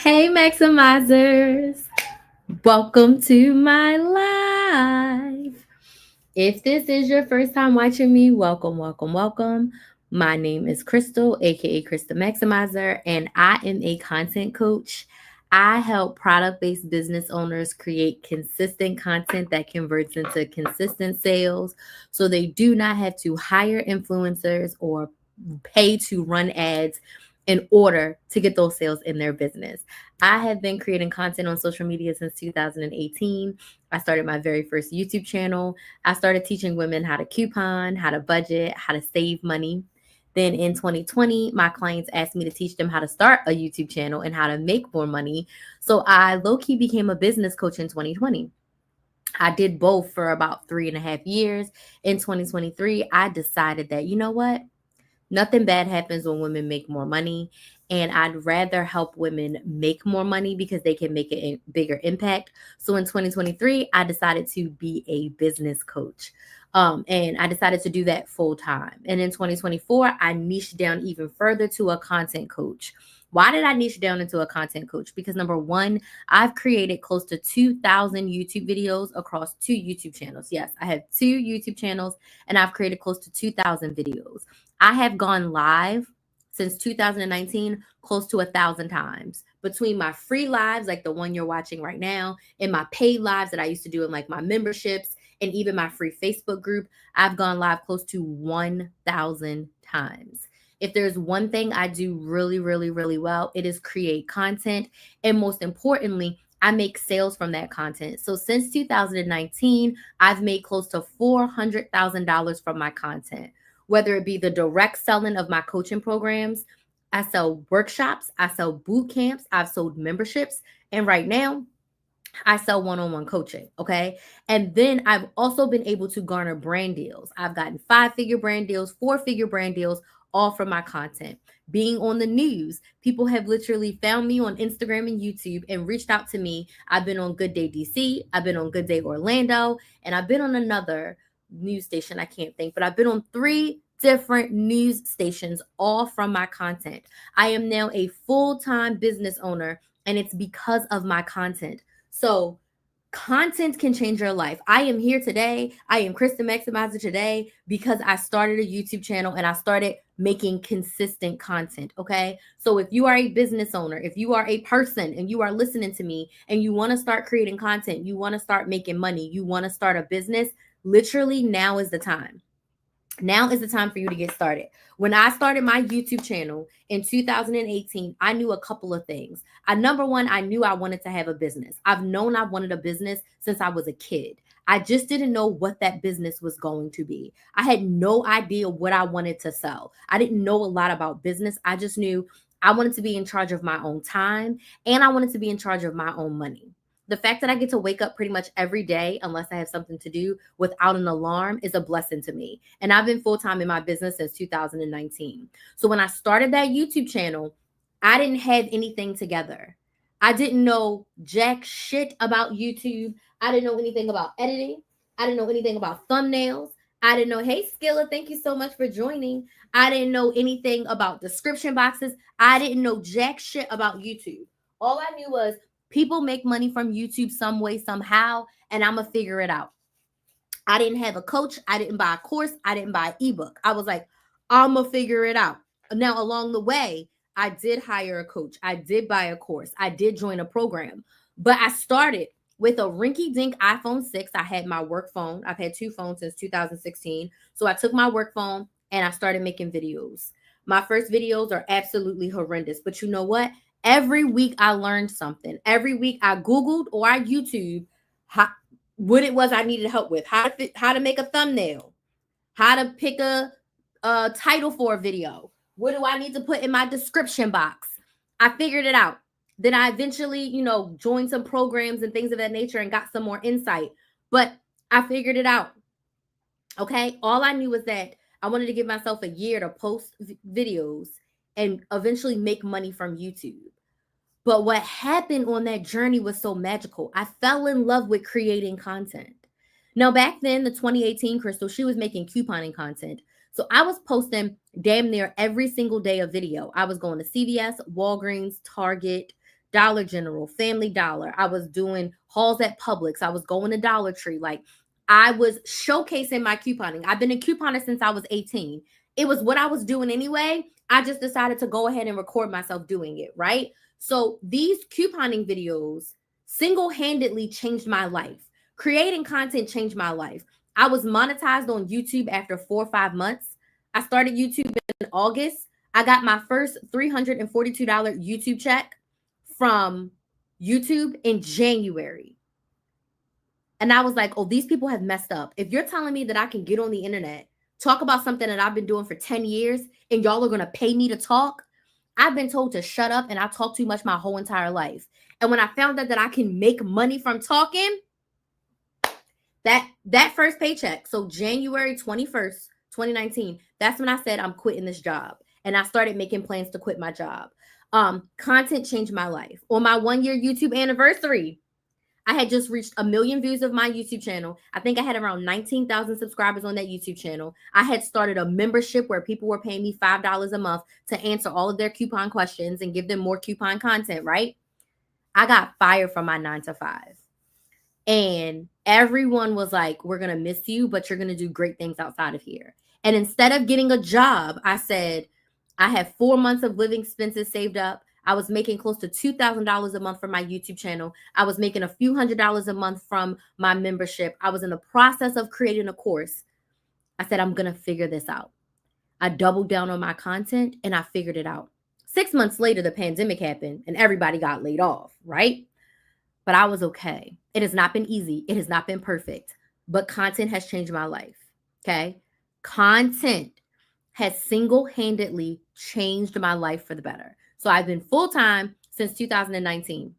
Hey, Maximizers. Welcome to my live. If this is your first time watching me, welcome, welcome, welcome. My name is Crystal, aka Krista Maximizer, and I am a content coach. I help product based business owners create consistent content that converts into consistent sales so they do not have to hire influencers or pay to run ads in order to get those sales in their business. I have been creating content on social media since 2018. I started my very first YouTube channel. I started teaching women how to coupon, how to budget, how to save money. Then in 2020, my clients asked me to teach them how to start a YouTube channel and how to make more money. So I low key became a business coach in 2020. I did both for about 3.5 years. In 2023, I decided that, you know what? Nothing bad happens when women make more money. And I'd rather help women make more money because they can make a bigger impact. So in 2023, I decided to be a business coach. And I decided to do that full time. And in 2024, I niched down even further to a content coach. Why did I niche down into a content coach? Because number one, I've created close to 2,000 YouTube videos across two YouTube channels. Yes, I have two YouTube channels and I've created close to 2,000 videos. I have gone live since 2019 close to 1,000 times between my free lives, like the one you're watching right now, and my paid lives that I used to do in like my memberships and even my free Facebook group. I've gone live close to 1,000 times. If there's one thing I do really, really, really well, it is create content. And most importantly, I make sales from that content. So since 2019, I've made close to $400,000 from my content, whether it be the direct selling of my coaching programs. I sell workshops, I sell boot camps, I've sold memberships, and right now I sell one-on-one coaching, okay? And then I've also been able to garner brand deals. I've gotten 5-figure brand deals, 4-figure brand deals, all from my content. Being on the news, people have literally found me on Instagram and YouTube and reached out to me. I've been on Good Day DC, I've been on Good Day Orlando, and I've been on another news station, I can't think, but I've been on 3 different news stations, all from my content. I am now a full-time business owner, and it's because of my content. So content can change your life. I am here today. I am Krista Maximizer today because I started a YouTube channel and I started making consistent content. Okay. So if you are a business owner, if you are a person and you are listening to me and you want to start creating content, you want to start making money, you want to start a business, literally now is the time. Now is the time for you to get started. When I started my YouTube channel in 2018, I knew a couple of things. Number one, I knew I wanted to have a business. I've known I wanted a business since I was a kid. I just didn't know what that business was going to be. I had no idea what I wanted to sell. I didn't know a lot about business. I just knew I wanted to be in charge of my own time and I wanted to be in charge of my own money. The fact that I get to wake up pretty much every day, unless I have something to do, without an alarm is a blessing to me. And I've been full time in my business since 2019. So when I started that YouTube channel, I didn't have anything together. I didn't know jack shit about YouTube. I didn't know anything about editing. I didn't know anything about thumbnails. I didn't know, hey, Skilla, thank you so much for joining. I didn't know anything about description boxes. I didn't know jack shit about YouTube. All I knew was people make money from YouTube some way, somehow, and I'm going to figure it out. I didn't have a coach. I didn't buy a course. I didn't buy an ebook. I was like, I'm going to figure it out. Now, along the way, I did hire a coach. I did buy a course. I did join a program. But I started with a rinky dink iPhone 6. I had my work phone. I've had 2 phones since 2016. So I took my work phone and I started making videos. My first videos are absolutely horrendous. But you know what? Every week I learned something. Every week I Googled or I YouTube what it was I needed help with, how to make a thumbnail, how to pick a title for a video. What do I need to put in my description box? I figured it out. Then I eventually, joined some programs and things of that nature and got some more insight. But I figured it out. Okay. All I knew was that I wanted to give myself a year to post videos and eventually make money from YouTube. But what happened on that journey was so magical. I fell in love with creating content. Now, back then, the 2018 Crystal, she was making couponing content. So I was posting damn near every single day a video. I was going to CVS, Walgreens, Target, Dollar General, Family Dollar. I was doing hauls at Publix. I was going to Dollar Tree. Like, I was showcasing my couponing. I've been a couponer since I was 18. It was what I was doing anyway. I just decided to go ahead and record myself doing it, right? So these couponing videos single-handedly changed my life. Creating content changed my life. I was monetized on YouTube after 4 or 5 months. I started YouTube in August. I got my first $342 YouTube check from YouTube in January. And I was like, oh, these people have messed up. If you're telling me that I can get on the internet, talk about something that I've been doing for 10 years, and y'all are going to pay me to talk, I've been told to shut up, and I talk too much my whole entire life. And when I found out that I can make money from talking, that first paycheck, so January 21st, 2019, that's when I said I'm quitting this job. And I started making plans to quit my job. Content changed my life. On my 1-year YouTube anniversary, I had just reached 1 million views of my YouTube channel. I think I had around 19,000 subscribers on that YouTube channel. I had started a membership where people were paying me $5 a month to answer all of their coupon questions and give them more coupon content, right? I got fired from my 9 to 5. And everyone was like, we're going to miss you, but you're going to do great things outside of here. And instead of getting a job, I said, I have 4 months of living expenses saved up. I was making close to $2,000 a month from my YouTube channel. I was making a few $100s a month from my membership. I was in the process of creating a course. I said, I'm going to figure this out. I doubled down on my content and I figured it out. 6 months later, the pandemic happened and everybody got laid off, right? But I was okay. It has not been easy. It has not been perfect, but content has changed my life. Okay. Content has single-handedly changed my life for the better. So I've been full-time since 2019.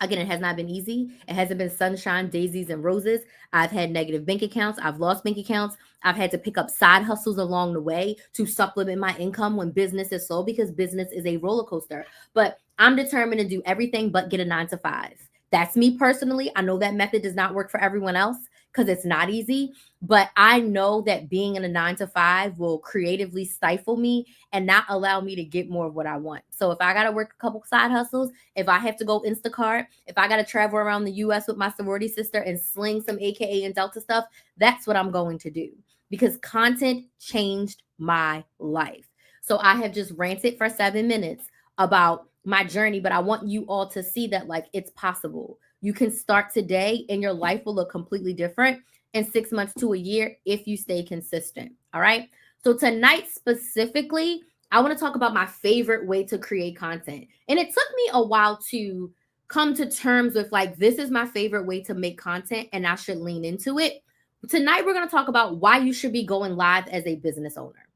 Again, it has not been easy. It hasn't been sunshine, daisies, and roses. I've had negative bank accounts. I've lost bank accounts. I've had to pick up side hustles along the way to supplement my income when business is slow, because business is a roller coaster. But I'm determined to do everything but get a 9 to 5. That's me personally. I know that method does not work for everyone else because it's not easy, but I know that being in a 9 to 5 will creatively stifle me and not allow me to get more of what I want. So if I got to work a couple side hustles, if I have to go Instacart, if I got to travel around the US with my sorority sister and sling some AKA and Delta stuff, that's what I'm going to do, because content changed my life. So I have just ranted for 7 minutes about my journey, but I want you all to see that, like, it's possible. You can start today and your life will look completely different in 6 months to a year if you stay consistent. All right. So tonight specifically, I want to talk about my favorite way to create content. And it took me a while to come to terms with, like, this is my favorite way to make content and I should lean into it. Tonight, we're going to talk about why you should be going live as a business owner.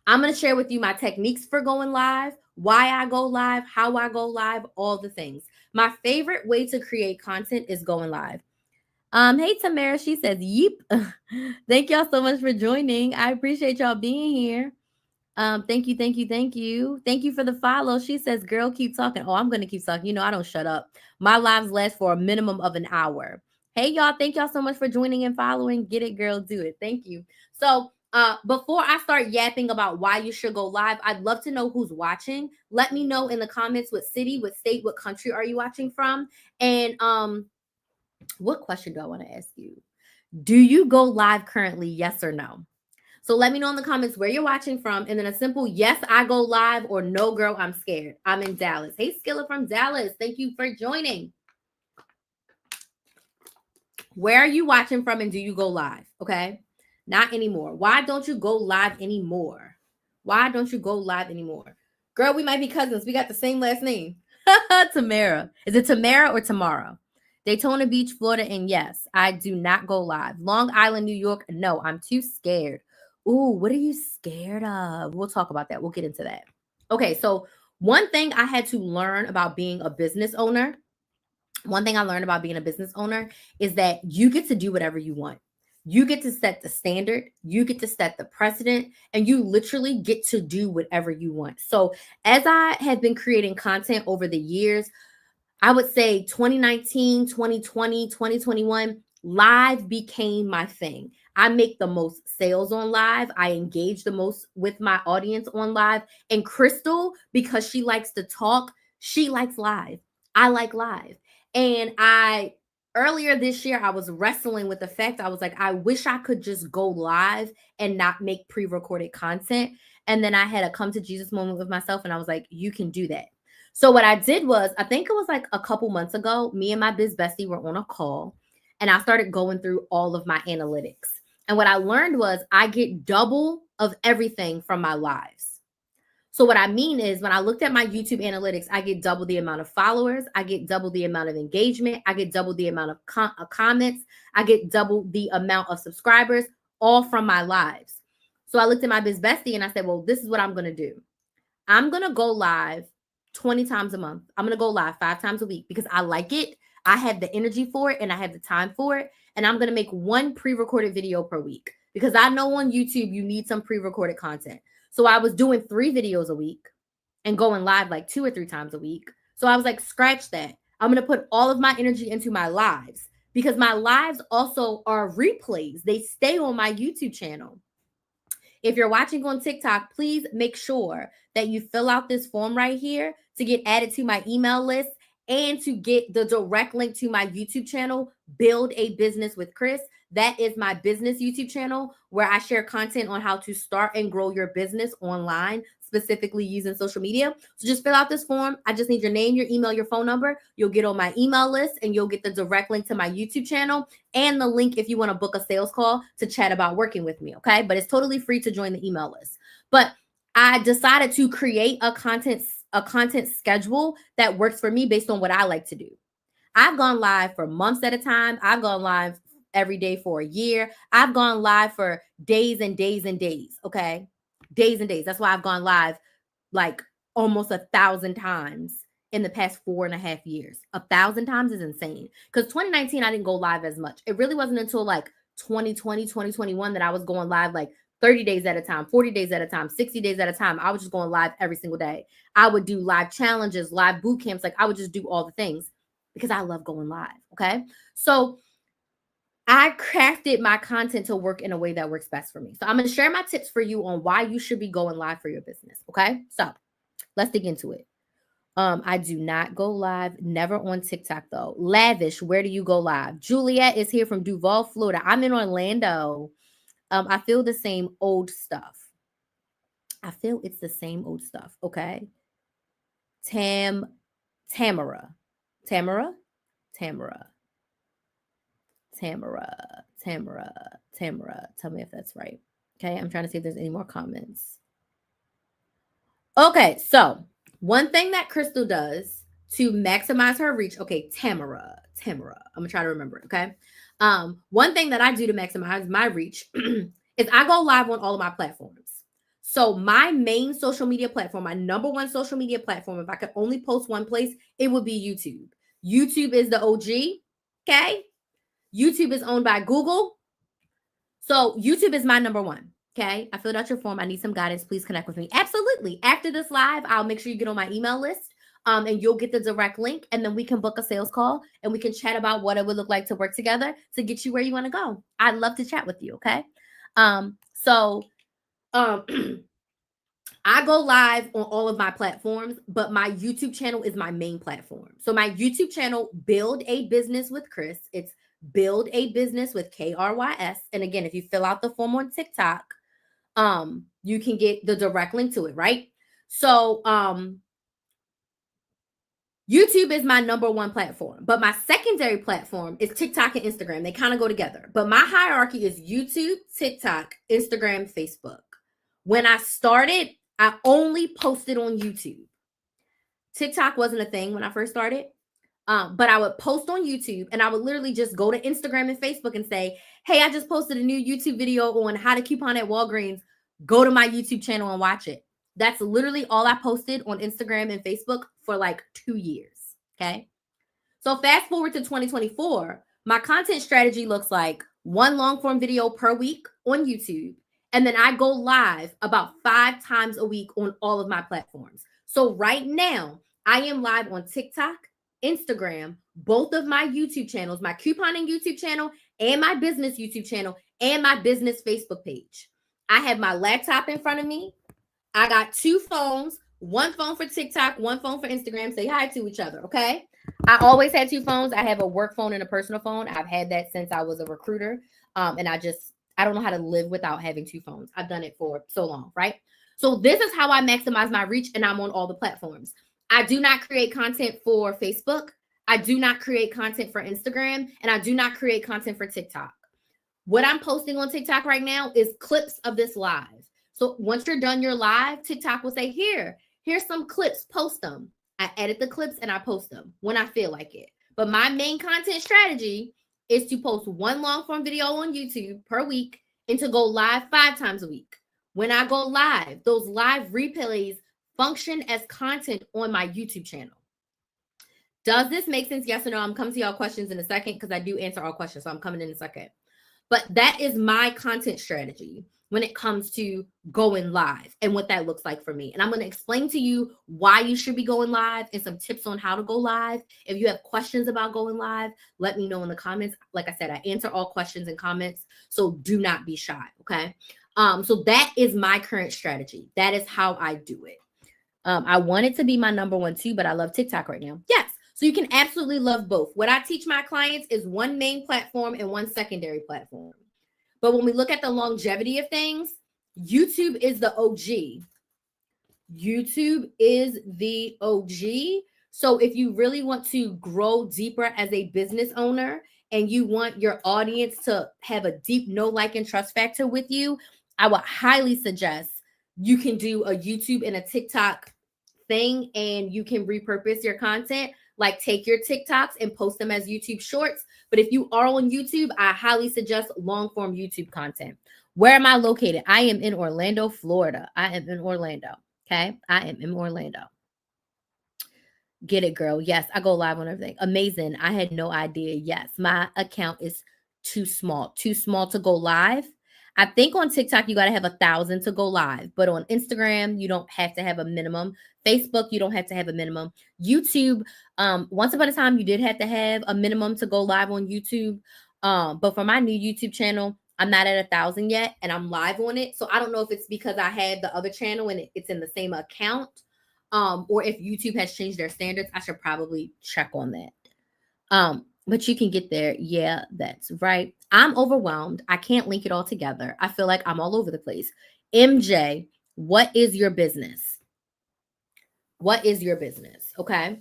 I'm going to share with you my techniques for going live, why I go live, how I go live, all the things. My favorite way to create content is going live. Hey, Tamara, she says, yeep. Thank y'all so much for joining. I appreciate y'all being here. Thank you. Thank you for the follow. She says, girl, keep talking. Oh, I'm going to keep talking. You know, I don't shut up. My lives last for a minimum of an hour. Hey, y'all. Thank y'all so much for joining and following. Get it, girl. Do it. Thank you. So, before I start yapping about why you should go live, I'd love to know who's watching. Let me know in the comments what city, what state, what country are you watching from? And what question do I want to ask you? Do you go live currently? Yes or no? So let me know in the comments where you're watching from, and then a simple yes, I go live, or no, girl, I'm scared. I'm in Dallas. Hey, Skilla from Dallas. Thank you for joining. Where are you watching from, and do you go live? Okay. Not anymore. Why don't you go live anymore? Why don't you go live anymore? Girl, we might be cousins. We got the same last name. Tamara. Is it Tamara or Tamara? Daytona Beach, Florida, and yes, I do not go live. Long Island, New York, no, I'm too scared. Ooh, what are you scared of? We'll talk about that. We'll get into that. Okay, so one thing I had to learn about being a business owner, is that you get to do whatever you want. You get to set the standard, you get to set the precedent, and you literally get to do whatever you want. So as I have been creating content over the years, I would say 2019, 2020, 2021, live became my thing. I make the most sales on live. I engage the most with my audience on live. And Crystal, because she likes to talk, She likes live. I like live. And earlier this year, I was wrestling with the fact, I was like, I wish I could just go live and not make pre-recorded content. And then I had a come to Jesus moment with myself, and I was like, you can do that. So what I did was, I think it was like a couple months ago, me and my biz bestie were on a call, and I started going through all of my analytics. And what I learned was I get double of everything from my lives. So what I mean is, when I looked at my YouTube analytics, I get double the amount of followers, I get double the amount of engagement, I get double the amount of comments, I get double the amount of subscribers, all from my lives. So I looked at my biz bestie and I said, well, this is what I'm going to do. I'm going to go live 20 times a month. I'm going to go live 5 times a week because I like it. I have the energy for it and I have the time for it. And I'm going to make one pre-recorded video per week because I know on YouTube you need some pre-recorded content. So I was doing 3 videos a week and going live like 2 or 3 times a week. So I was like, scratch that. I'm going to put all of my energy into my lives because my lives also are replays. They stay on my YouTube channel. If you're watching on TikTok, please make sure that you fill out this form right here to get added to my email list and to get the direct link to my YouTube channel, Build a Business with Chris. That is my business YouTube channel where I share content on how to start and grow your business online, specifically using social media. So just fill out this form. I just need your name, your email, your phone number. You'll get on my email list and you'll get the direct link to my YouTube channel and the link if you want to book a sales call to chat about working with me. Okay. But it's totally free to join the email list. But I decided to create a content schedule that works for me based on what I like to do. I've gone live for months at a time. I've gone live every day for a year. I've gone live for days and days and days. Okay. Days and days. That's why I've gone live like almost 1,000 times in the past 4.5 years. 1,000 times is insane. Because 2019, I didn't go live as much. It really wasn't until like 2020, 2021 that I was going live like 30 days at a time, 40 days at a time, 60 days at a time. I was just going live every single day. I would do live challenges, live boot camps. Like I would just do all the things because I love going live. Okay. So I crafted my content to work in a way that works best for me. So I'm going to share my tips for you on why you should be going live for your business. Okay. So let's dig into it. I do not go live, never on TikTok though. Lavish, where do you go live? Juliet is here from Duval, Florida. I'm in Orlando. I feel the same old stuff. I feel it's the same old stuff. Okay. Tamara. Tell me if that's right. Okay. I'm trying to see if there's any more comments. Okay. So one thing that Crystal does to maximize her reach. Okay. Tamara. I'm going to try to remember it. Okay. One thing that I do to maximize my reach is I go live on all of my platforms. So my main social media platform, my number one social media platform, if I could only post one place, it would be YouTube. YouTube is the OG. Okay. YouTube is owned by Google. So YouTube is my number one. Okay. I filled out your form. I need some guidance. Please connect with me. Absolutely. After this live, I'll make sure you get on my email list. And you'll get the direct link, and then we can book a sales call and we can chat about what it would look like to work together to get you where you want to go. I'd love to chat with you. Okay. I go live on all of my platforms, but my YouTube channel is my main platform. So my YouTube channel, Build a Business with Chris. It's Build a Business with KRYS. And again, if you fill out the form on TikTok, you can get the direct link to it, right? So, YouTube is my number one platform, but my secondary platform is TikTok and Instagram. They kind of go together, but my hierarchy is YouTube, TikTok, Instagram, Facebook. When I started, I only posted on YouTube. TikTok wasn't a thing when I first started, but I would post on YouTube, and I would literally just go to Instagram and Facebook and say, hey, I just posted a new YouTube video on how to coupon at Walgreens. Go to my YouTube channel and watch it. That's literally all I posted on Instagram and Facebook for like 2 years. Okay. So fast forward to 2024, my content strategy looks like one long form video per week on YouTube. And then I go live about 5 times a week on all of my platforms. So right now I am live on TikTok, Instagram, both of my YouTube channels, my couponing YouTube channel and my business YouTube channel and my business Facebook page. I have my laptop in front of me. I got 2 phones. One phone for TikTok, one phone for Instagram. Say hi to each other, okay? I always had two phones. I have a work phone and a personal phone. I've had that since I was a recruiter. And I don't know how to live without having two phones. I've done it for so long, right? So this is how I maximize my reach, and I'm on all the platforms. I do not create content for Facebook. I do not create content for Instagram, and I do not create content for TikTok. What I'm posting on TikTok right now is clips of this live. So once you're done your live, TikTok will say, here's some clips, post them. I edit the clips and I post them when I feel like it. But my main content strategy is to post one long form video on YouTube per week and to go live 5 times a week. When I go live, those live replays function as content on my YouTube channel. Does this make sense? Yes or no? I'm coming to y'all questions in a second because I do answer all questions. So I'm coming in a second. But that is my content strategy when it comes to going live and what that looks like for me. And I'm going to explain to you why you should be going live and some tips on how to go live. If you have questions about going live, let me know in the comments. Like I said, I answer all questions and comments, so do not be shy, okay? So that is my current strategy. That is how I do it. I want it to be my number one too, but I love TikTok right now. Yes. So you can absolutely love both. What I teach my clients is one main platform and one secondary platform. But when we look at the longevity of things, YouTube is the OG. YouTube is the OG. So if you really want to grow deeper as a business owner and you want your audience to have a deep know, like, and trust factor with you, I would highly suggest you can do a YouTube and a TikTok thing, and you can repurpose your content. Like take your TikToks and post them as YouTube shorts. But if you are on YouTube, I highly suggest long form YouTube content. Where am I located? I am in Orlando, Florida. I am in Orlando. Okay. I am in Orlando. Get it, girl. Yes, I go live on everything. Amazing. I had no idea. Yes, my account is too small to go live. I think on TikTok, you got to have 1,000 to go live, but on Instagram, you don't have to have a minimum. Facebook, you don't have to have a minimum. YouTube, once upon a time, you did have to have a minimum to go live on YouTube. But for my new YouTube channel, I'm not at 1,000 yet, and I'm live on it. So I don't know if it's because I had the other channel and it's in the same account, or if YouTube has changed their standards. I should probably check on that. But you can get there. Yeah, that's right. I'm overwhelmed. I can't link it all together. I feel like I'm all over the place. MJ, what is your business? What is your business? Okay.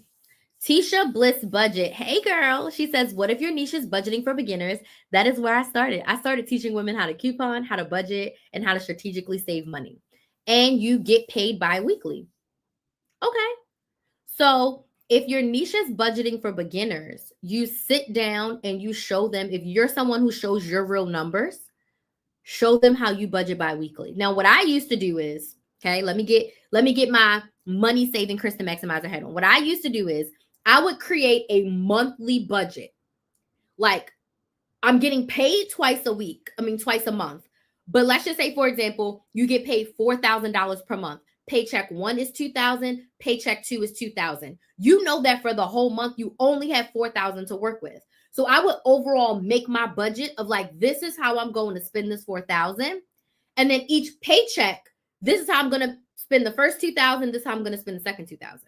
Tisha Bliss Budget. Hey, girl. She says, what if your niche is budgeting for beginners? That is where I started. I started teaching women how to coupon, how to budget, and how to strategically save money. And you get paid bi-weekly. Okay. So if your niche is budgeting for beginners, you sit down and you show them, if you're someone who shows your real numbers, show them how you budget bi-weekly. Now, what I used to do is, okay, let me get my money saving Kristen Maximizer head on. What I used to do is I would create a monthly budget. Like I'm getting paid twice a month. But let's just say, for example, you get paid $4,000 per month. Paycheck 1 is $2,000. Paycheck 2 is $2,000. You know that for the whole month, you only have $4,000 to work with. So I would overall make my budget of like, this is how I'm going to spend this $4,000. And then each paycheck, this is how I'm going to spend the first $2,000. This is how I'm going to spend the second $2,000.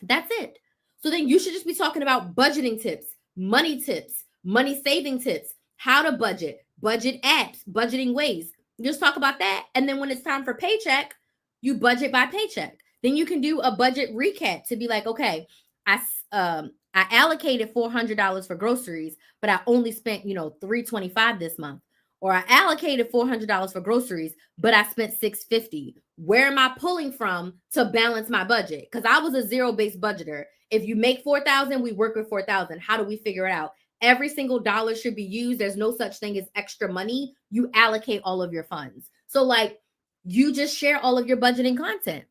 That's it. So then you should just be talking about budgeting tips, money saving tips, how to budget apps, budgeting ways. Just talk about that. And then when it's time for paycheck, you budget by paycheck. Then you can do a budget recap to be like, okay, I allocated $400 for groceries, but I only spent, $325 this month. Or I allocated $400 for groceries, but I spent $650. Where am I pulling from to balance my budget? Because I was a zero-based budgeter. If you make $4,000, we work with $4,000. How do we figure it out? Every single dollar should be used. There's no such thing as extra money. You allocate all of your funds. So like you just share all of your budgeting content.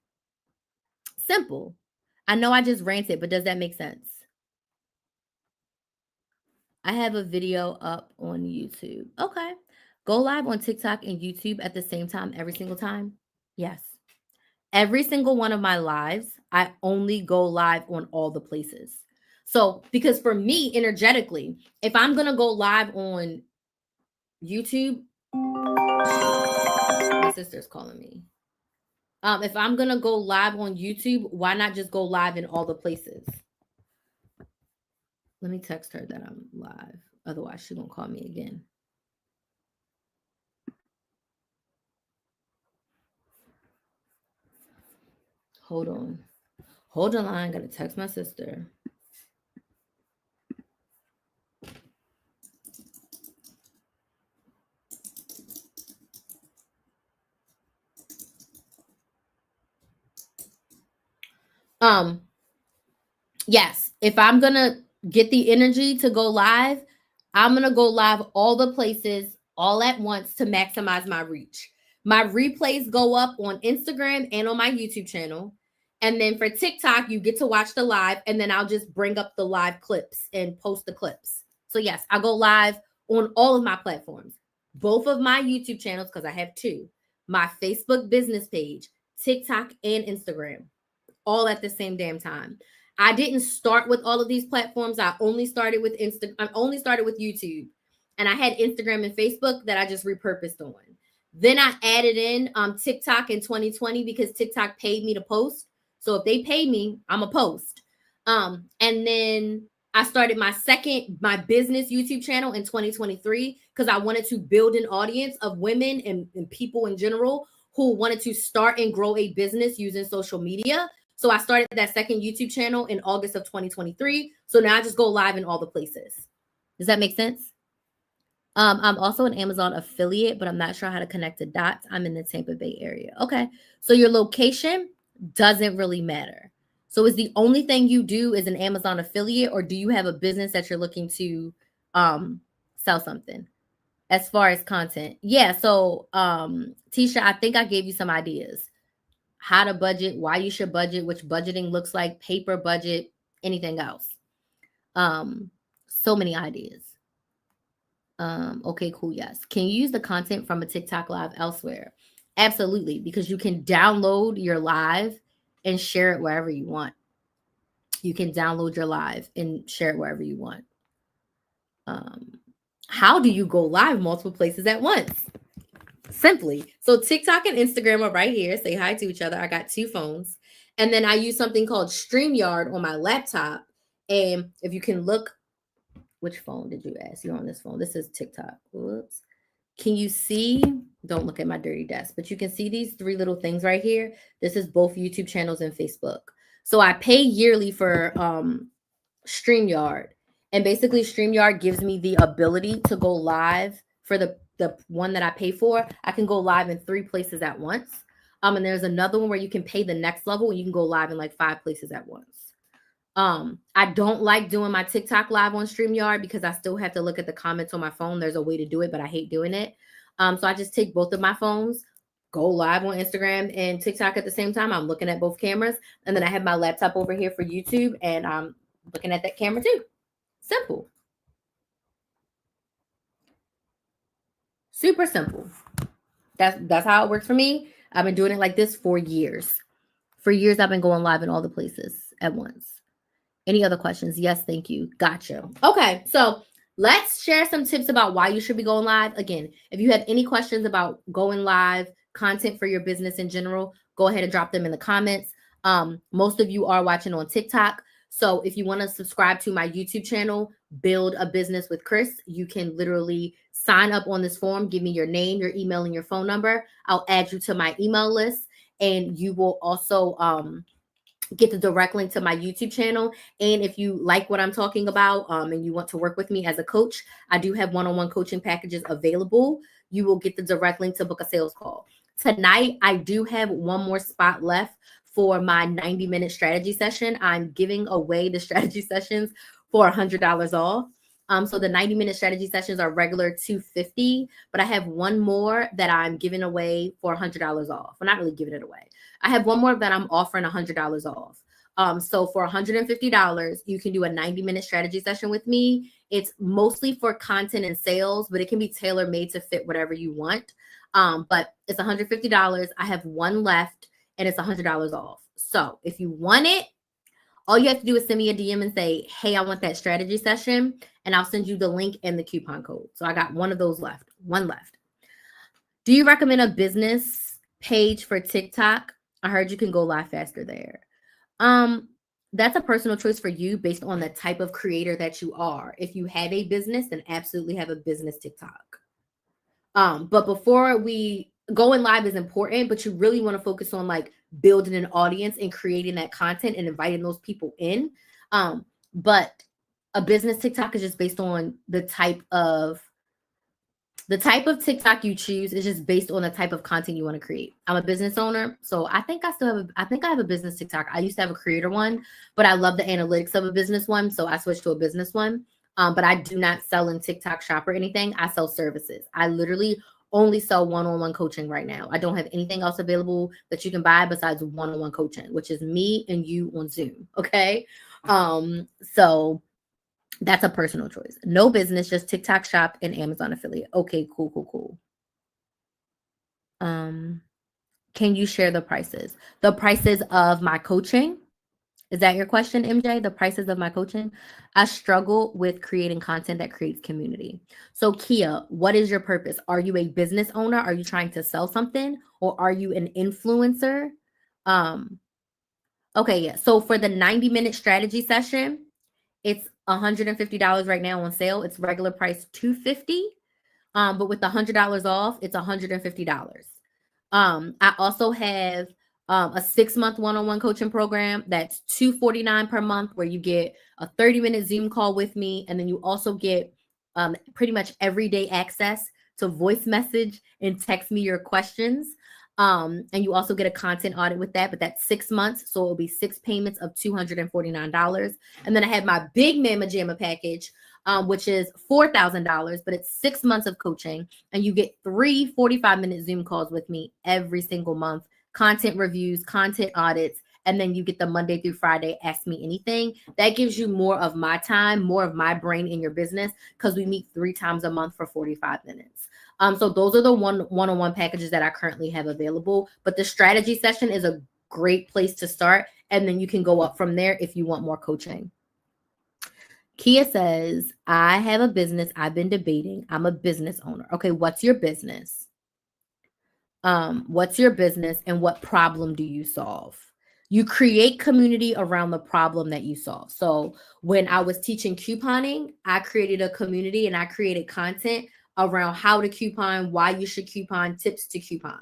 Simple. I know I just ranted, but does that make sense? I have a video up on YouTube. Okay. Go live on TikTok and YouTube at the same time every single time? Yes. Every single one of my lives, I only go live on all the places. So, because for me, energetically, if I'm going to go live on YouTube, my sister's calling me. If I'm going to go live on YouTube, why not just go live in all the places? Let me text her that I'm live. Otherwise, she won't call me again. Hold on. Hold on line. Got to text my sister. Yes, if I'm going to get the energy to go live, I'm going to go live all the places all at once to maximize my reach. My replays go up on Instagram and on my YouTube channel. And then for TikTok, you get to watch the live, and then I'll just bring up the live clips and post the clips. So yes, I go live on all of my platforms, both of my YouTube channels, because I have two, my Facebook business page, TikTok, and Instagram, all at the same damn time. I didn't start with all of these platforms. I only started with YouTube, and I had Instagram and Facebook that I just repurposed on. Then I added in TikTok in 2020 because TikTok paid me to post. So if they pay me, I'm a post. And then I started my business YouTube channel in 2023 because I wanted to build an audience of women and people in general who wanted to start and grow a business using social media. So I started that second YouTube channel in August of 2023. So now I just go live in all the places. Does that make sense? I'm also an Amazon affiliate, but I'm not sure how to connect the dots. I'm in the Tampa Bay area. Okay. So your location doesn't really matter. So is the only thing you do is an Amazon affiliate, or do you have a business that you're looking to sell something as far as content? Yeah. So Tisha, I think I gave you some ideas. How to budget, why you should budget, which budgeting looks like, paper budget, anything else. So many ideas. Okay, cool. Yes. Can you use the content from a TikTok live elsewhere? Absolutely, because you can download your live and share it wherever you want. You can download your live and share it wherever you want. How do you go live multiple places at once? Simply. So TikTok and Instagram are right here. Say hi to each other. I got two phones. And then I use something called StreamYard on my laptop. And if you can look, which phone did you ask? You're on this phone. This is TikTok. Whoops. Can you see? Don't look at my dirty desk, but you can see these three little things right here. This is both YouTube channels and Facebook. So I pay yearly for StreamYard. And basically StreamYard gives me the ability to go live for the one that I pay for. I can go live in 3 places at once. And there's another one where you can pay the next level and you can go live in like 5 places at once. I don't like doing my TikTok live on StreamYard because I still have to look at the comments on my phone. There's a way to do it, but I hate doing it. So I just take both of my phones, go live on Instagram and TikTok at the same time. I'm looking at both cameras, and then I have my laptop over here for YouTube, and I'm looking at that camera too. Simple. Super simple. That's how it works for me. I've been doing it like this for years. For years, I've been going live in all the places at once. Any other questions? Yes, thank you. Gotcha. Okay, so let's share some tips about why you should be going live. Again, if you have any questions about going live, content for your business in general, go ahead and drop them in the comments. Most of you are watching on TikTok. So if you want to subscribe to my YouTube channel, Build a Business with Chris, you can literally sign up on this form. Give me your name, your email, and your phone number. I'll add you to my email list, and you will also get the direct link to my YouTube channel. And if you like what I'm talking about and you want to work with me as a coach, I do have one-on-one coaching packages available. You will get the direct link to book a sales call. Tonight, I do have one more spot left for my 90-minute strategy session. I'm giving away the strategy sessions for $100 off. So the 90-minute strategy sessions are regular $250, but I have one more that I'm giving away for $100 off. Well, not really giving it away. I have one more that I'm offering $100 off. So for $150, you can do a 90-minute strategy session with me. It's mostly for content and sales, but it can be tailor-made to fit whatever you want. But it's $150. I have one left, and it's $100 off. So if you want it, all you have to do is send me a DM and say, hey, I want that strategy session, and I'll send you the link and the coupon code. So I got one of those left, one left. Do you recommend a business page for TikTok? I heard you can go live faster there. That's a personal choice for you based on the type of creator that you are. If you have a business, then absolutely have a business TikTok. But before we going live is important, but you really want to focus on like building an audience and creating that content and inviting those people in. But a business TikTok is just based on the type of TikTok you choose is just based on the type of content you want to create. I'm a business owner, so I think I have a business TikTok. I used to have a creator one, but I love the analytics of a business one, so I switched to a business one. But I do not sell in TikTok Shop or anything. I sell services. I literally only sell one-on-one coaching right now. I don't have anything else available that you can buy besides one-on-one coaching, which is me and you on Zoom. Okay. So that's a personal choice. No business, just TikTok Shop and Amazon affiliate. Okay, cool. Can you share the prices? The prices of my coaching? Is that your question, MJ? The prices of my coaching? I struggle with creating content that creates community. So Kia, what is your purpose? Are you a business owner? Are you trying to sell something? Or are you an influencer? Okay, yeah. So for the 90-minute strategy session, it's $150 right now on sale. It's regular price $250. But with the $100 off, it's $150. I also have a 6-month one-on-one coaching program that's $249 per month, where you get a 30-minute Zoom call with me, and then you also get pretty much everyday access to voice message and text me your questions. And you also get a content audit with that, but that's 6 months. So it'll be 6 payments of $249. And then I have my big Mama Jamma package, which is $4,000, but it's 6 months of coaching, and you get 3 45-minute Zoom calls with me every single month, content reviews, content audits, and then you get the Monday through Friday Ask Me Anything. That gives you more of my time, more of my brain in your business, because we meet 3 times a month for 45 minutes. So those are the one-on-one packages that I currently have available. But the strategy session is a great place to start, and then you can go up from there if you want more coaching. Kia says, I have a business I've been debating. I'm a business owner. Okay, what's your business? What's your business and what problem do you solve? You create community around the problem that you solve. So when I was teaching couponing, I created a community and I created content around how to coupon, why you should coupon, tips to coupon.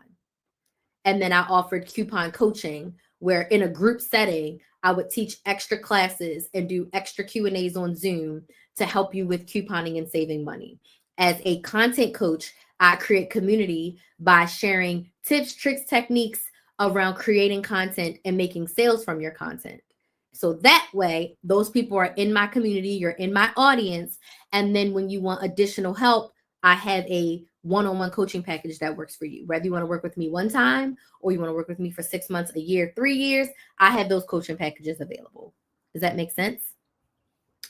And then I offered coupon coaching, where in a group setting, I would teach extra classes and do extra Q&As on Zoom to help you with couponing and saving money. As a content coach, I create community by sharing tips, tricks, techniques around creating content and making sales from your content. So that way, those people are in my community, you're in my audience. And then when you want additional help, I have a one-on-one coaching package that works for you. Whether you want to work with me one time or you want to work with me for 6 months, a year, 3 years, I have those coaching packages available. Does that make sense?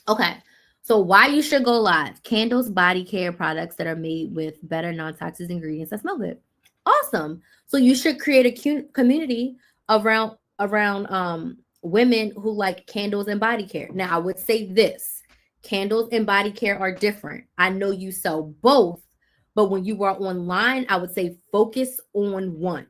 Okay. So why you should go live? Candles body care products that are made with better non-toxic ingredients that smell good. Awesome. So you should create a community around women who like candles and body care. Now, I would say this. Candles and body care are different. I know you sell both, but when you are online, I would say focus on one.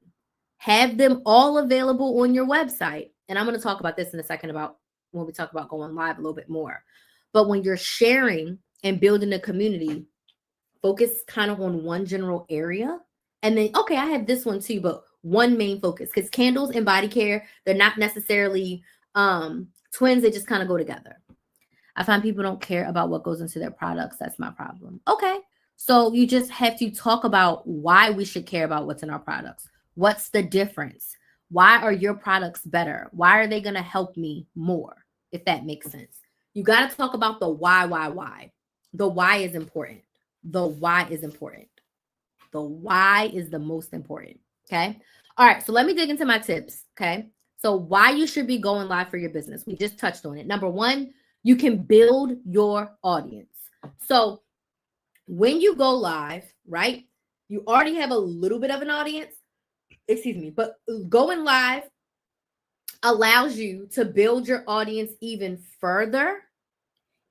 Have them all available on your website. And I'm going to talk about this in a second about when we talk about going live a little bit more. But when you're sharing and building a community, focus kind of on one general area. And then, okay, I have this one too, but one main focus, because candles and body care, they're not necessarily twins. They just kind of go together. I find people don't care about what goes into their products. That's my problem. Okay. So you just have to talk about why we should care about what's in our products. What's the difference? Why are your products better? Why are they going to help me more? If that makes sense. You got to talk about the why. The why is important. The why is important. The why is the most important. Okay. All right. So let me dig into my tips. Okay. So why you should be going live for your business. We just touched on it. Number one, you can build your audience. So when you go live, right, you already have a little bit of an audience, but going live allows you to build your audience even further.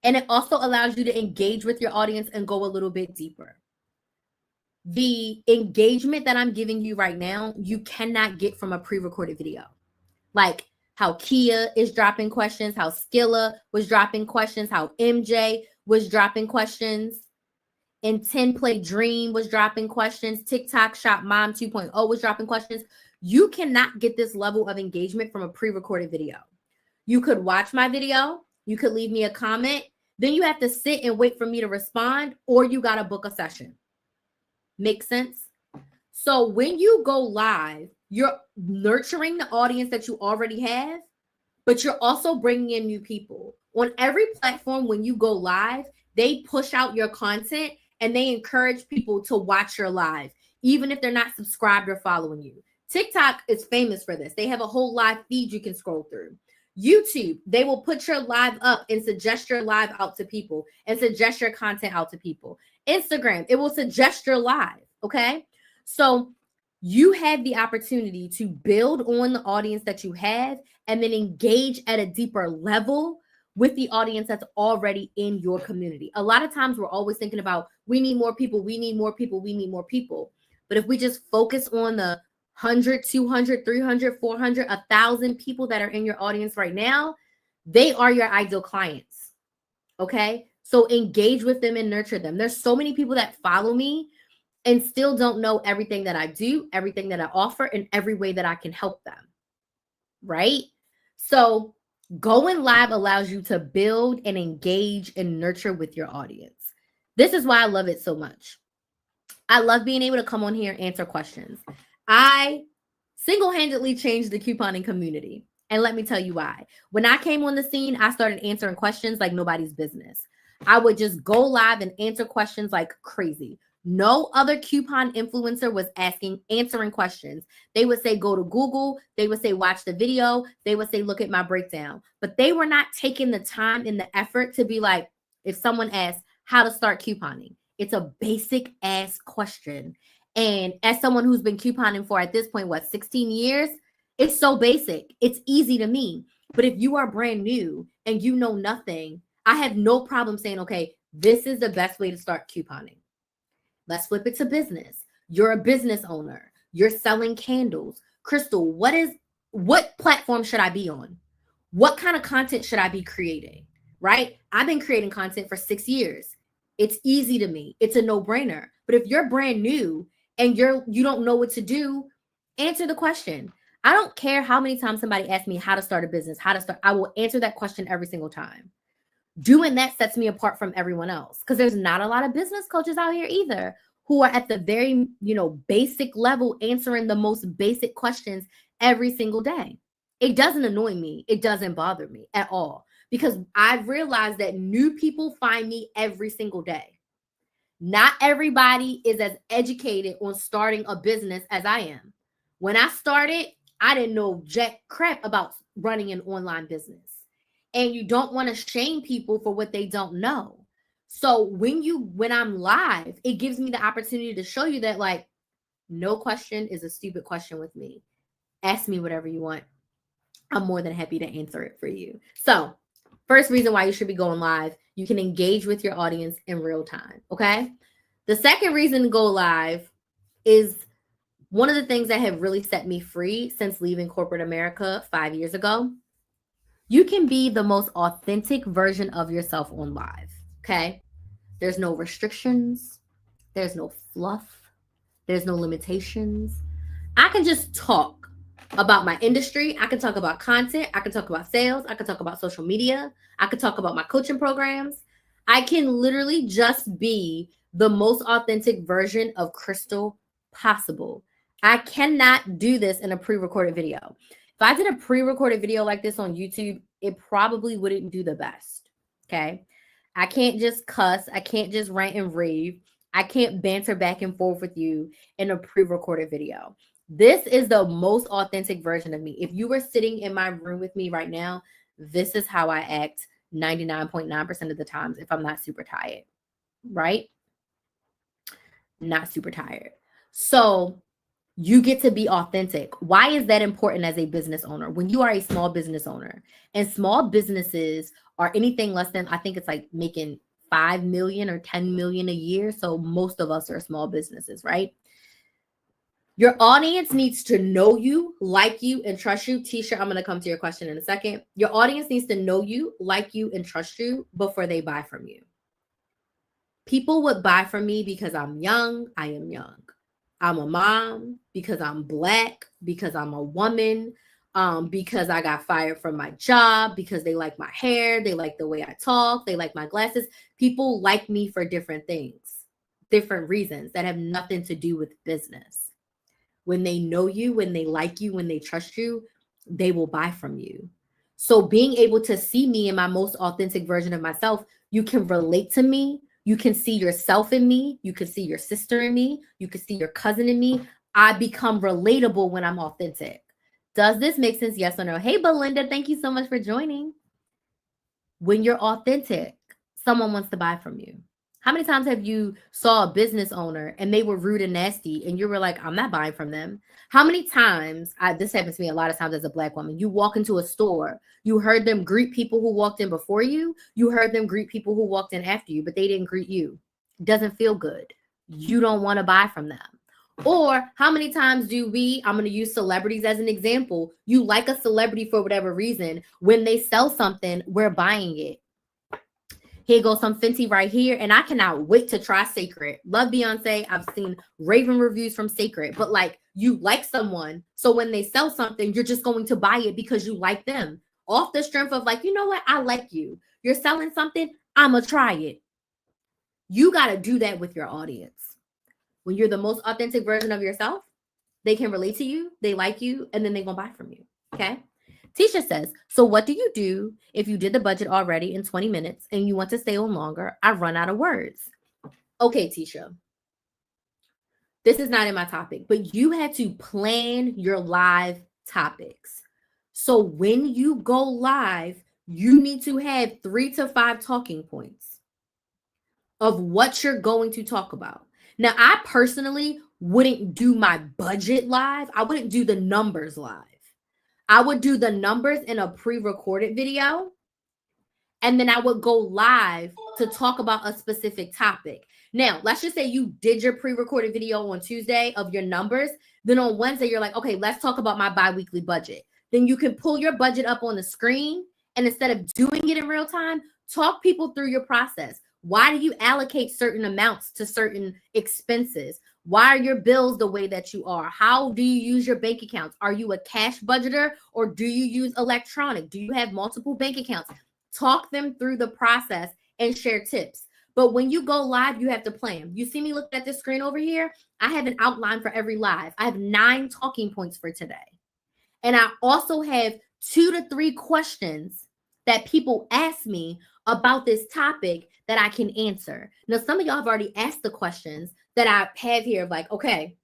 And it also allows you to engage with your audience and go a little bit deeper. the engagement that I'm giving you right now, you cannot get from a pre-recorded video. Like how Kia is dropping questions, how Skilla was dropping questions, how MJ was dropping questions, and 10 Play Dream was dropping questions, TikTok Shop Mom 2.0 was dropping questions. You cannot get this level of engagement from a pre-recorded video. You could watch my video, you could leave me a comment, then you have to sit and wait for me to respond, or you got to book a session. Make sense? So when you go live, you're nurturing the audience that you already have, but you're also bringing in new people. On every platform, when you go live, they push out your content and they encourage people to watch your live, even if they're not subscribed or following you. TikTok is famous for this. They have a whole live feed you can scroll through. YouTube, they will put your live up and suggest your live out to people and suggest your content out to people. Instagram, it will suggest your live, okay? So you have the opportunity to build on the audience that you have and then engage at a deeper level with the audience that's already in your community. A lot of times we're always thinking about, we need more people, we need more people, we need more people. But if we just focus on the 100, 200, 300, 400, 1,000 people that are in your audience right now, they are your ideal clients, okay? So engage with them and nurture them. There's so many people that follow me and still don't know everything that I do, everything that I offer, and every way that I can help them, right? So going live allows you to build and engage and nurture with your audience. This is why I love it so much. I love being able to come on here and answer questions. I single-handedly changed the couponing community. And let me tell you why. When I came on the scene, I started answering questions like nobody's business. I would just go live and answer questions like crazy. No other coupon influencer was answering questions. They would say, go to Google. They would say, watch the video. They would say, look at my breakdown. But they were not taking the time and the effort to be like, if someone asks how to start couponing, it's a basic ass question. And as someone who's been couponing for at this point, 16 years, it's so basic. It's easy to me. But if you are brand new and you know nothing, I have no problem saying, okay, this is the best way to start couponing. Let's flip it to business. You're a business owner. You're selling candles. Crystal, what platform should I be on? What kind of content should I be creating? Right? I've been creating content for 6 years. It's easy to me. It's a no-brainer. But if you're brand new and you don't know what to do, answer the question. I don't care how many times somebody asks me how to start a business, I will answer that question every single time. Doing that sets me apart from everyone else because there's not a lot of business coaches out here either who are at the very, basic level answering the most basic questions every single day. It doesn't annoy me. It doesn't bother me at all because I've realized that new people find me every single day. Not everybody is as educated on starting a business as I am. When I started, I didn't know jack crap about running an online business. And you don't want to shame people for what they don't know. So when I'm live, it gives me the opportunity to show you that like, no question is a stupid question with me. Ask me whatever you want. I'm more than happy to answer it for you. So first reason why you should be going live, you can engage with your audience in real time, okay? The second reason to go live is one of the things that have really set me free since leaving corporate America 5 years ago. You can be the most authentic version of yourself on live, okay? There's no restrictions. There's no fluff. There's no limitations. I can just talk about my industry. I can talk about content. I can talk about sales. I can talk about social media. I can talk about my coaching programs. I can literally just be the most authentic version of Crystal possible. I cannot do this in a pre-recorded video. If I did a pre-recorded video like this on YouTube, it probably wouldn't do the best, okay? I can't just cuss. I can't just rant and rave. I can't banter back and forth with you in a pre-recorded video. This is the most authentic version of me. If you were sitting in my room with me right now, this is how I act 99.9% of the times if I'm not super tired, right? Not super tired. So you get to be authentic. Why is that important as a business owner? When you are a small business owner, and small businesses are anything less than, I think it's like making 5 million or 10 million a year. So most of us are small businesses, right? Your audience needs to know you, like you, and trust you. Tisha, I'm going to come to your question in a second. Your audience needs to know you, like you, and trust you before they buy from you. People would buy from me because I'm young. I am young. I'm a mom, because I'm Black, because I'm a woman, because I got fired from my job, because they like my hair, they like the way I talk, they like my glasses. People like me for different things, different reasons that have nothing to do with business. When they know you, when they like you, when they trust you, they will buy from you. So being able to see me in my most authentic version of myself, you can relate to me. You can see yourself in me. You can see your sister in me. You can see your cousin in me. I become relatable when I'm authentic. Does this make sense? Yes or no? Hey, Belinda, thank you so much for joining. When you're authentic, someone wants to buy from you. How many times have you saw a business owner and they were rude and nasty and you were like, I'm not buying from them? How many times, this happens to me a lot of times as a Black woman, you walk into a store, you heard them greet people who walked in before you, you heard them greet people who walked in after you, but they didn't greet you. It doesn't feel good. You don't want to buy from them. Or how many times do I'm going to use celebrities as an example. You like a celebrity for whatever reason. When they sell something, we're buying it. Here goes some Fenty right here. And I cannot wait to try Sacred. Love Beyonce. I've seen raving reviews from Sacred. But like, you like someone. So when they sell something, you're just going to buy it because you like them. Off the strength of like, you know what? I like you. You're selling something. I'm going to try it. You got to do that with your audience. When you're the most authentic version of yourself, they can relate to you. They like you. And then they're going to buy from you. Okay. Tisha says, so what do you do if you did the budget already in 20 minutes and you want to stay on longer? I run out of words. Okay, Tisha. This is not in my topic, but you had to plan your live topics. So when you go live, you need to have 3 to 5 talking points of what you're going to talk about. Now, I personally wouldn't do my budget live. I wouldn't do the numbers live. I would do the numbers in a pre-recorded video, and then I would go live to talk about a specific topic. Now, let's just say you did your pre-recorded video on Tuesday of your numbers. Then on Wednesday, you're like, okay, let's talk about my bi-weekly budget. Then you can pull your budget up on the screen, and instead of doing it in real time, talk people through your process. Why do you allocate certain amounts to certain expenses? Why are your bills the way that you are? How do you use your bank accounts? Are you a cash budgeter or do you use electronic? Do you have multiple bank accounts? Talk them through the process and share tips. But when you go live, you have to plan. You see me looking at this screen over here? I have an outline for every live. I have 9 talking points for today. And I also have 2 to 3 questions that people ask me about this topic that I can answer. Now, some of y'all have already asked the questions that I have here of like, okay,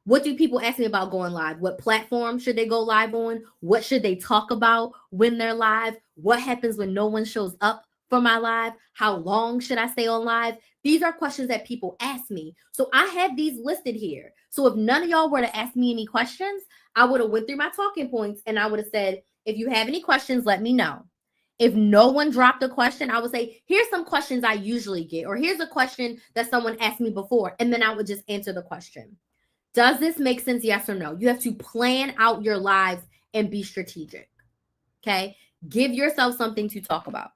what do people ask me about going live? What platform should they go live on? What should they talk about when they're live? What happens when no one shows up for my live? How long should I stay on live? These are questions that people ask me. So I have these listed here. So if none of y'all were to ask me any questions, I would have went through my talking points and I would have said, if you have any questions, let me know. If no one dropped a question, I would say, here's some questions I usually get, or here's a question that someone asked me before, and then I would just answer the question. Does this make sense? Yes or no? You have to plan out your lives and be strategic. Okay? Give yourself something to talk about.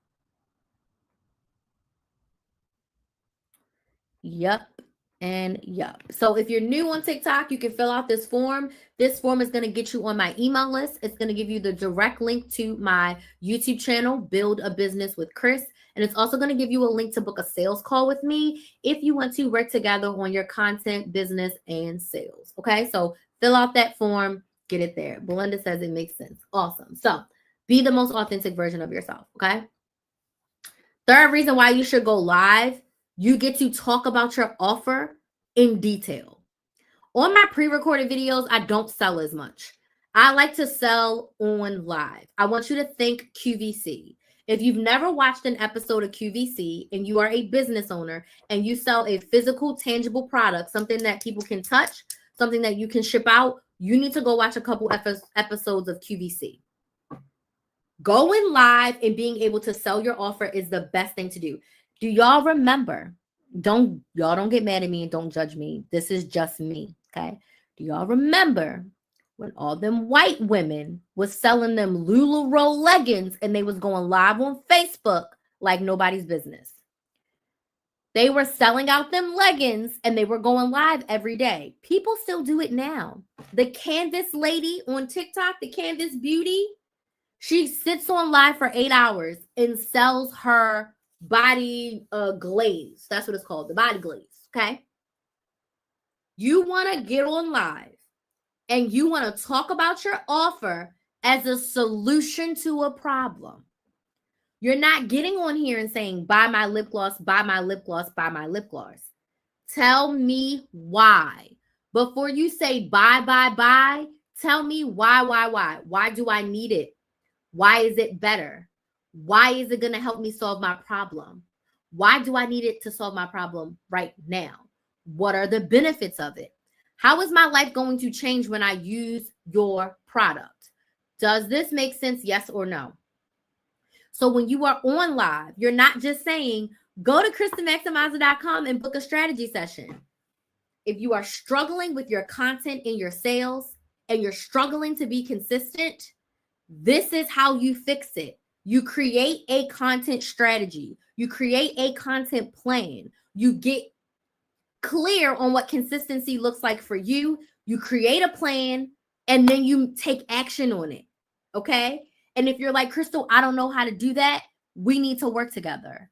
Yep. And yep. So if you're new on TikTok, you can fill out this form. This form is going to get you on my email list. It's going to give you the direct link to my YouTube channel, Build a Business with Chris. And it's also going to give you a link to book a sales call with me if you want to work together on your content, business, and sales. Okay, so fill out that form, get it there. Belinda says it makes sense. Awesome. So be the most authentic version of yourself. Okay. Third reason why you should go live, you get to talk about your offer in detail. On my pre-recorded videos, I don't sell as much. I like to sell on live. I want you to think QVC. If you've never watched an episode of QVC and you are a business owner and you sell a physical, tangible product, something that people can touch, something that you can ship out, you need to go watch a couple episodes of QVC. Going live and being able to sell your offer is the best thing to do. Do y'all remember? Y'all don't get mad at me and don't judge me. This is just me, okay? Do y'all remember when all them white women was selling them LuLaRoe leggings and they was going live on Facebook like nobody's business? They were selling out them leggings and they were going live every day. People still do it now. The Candace lady on TikTok, the Candace Beauty, she sits on live for 8 hours and sells her body glaze. That's what it's called, the body glaze, okay? You want to get on live and you want to talk about your offer as a solution to a problem. You're not getting on here and saying, buy my lip gloss, buy my lip gloss, buy my lip gloss. Tell me why. Before you say buy, tell me why. Why do I need it? Why is it better? Why is it going to help me solve my problem? Why do I need it to solve my problem right now? What are the benefits of it? How is my life going to change when I use your product? Does this make sense? Yes or no? So when you are on live, you're not just saying, go to KristenMaximizer.com and book a strategy session. If you are struggling with your content and your sales and you're struggling to be consistent, this is how you fix it. You create a content strategy. You create a content plan. You get clear on what consistency looks like for you. You create a plan and then you take action on it. Okay? And if you're like, Crystal, I don't know how to do that, we need to work together.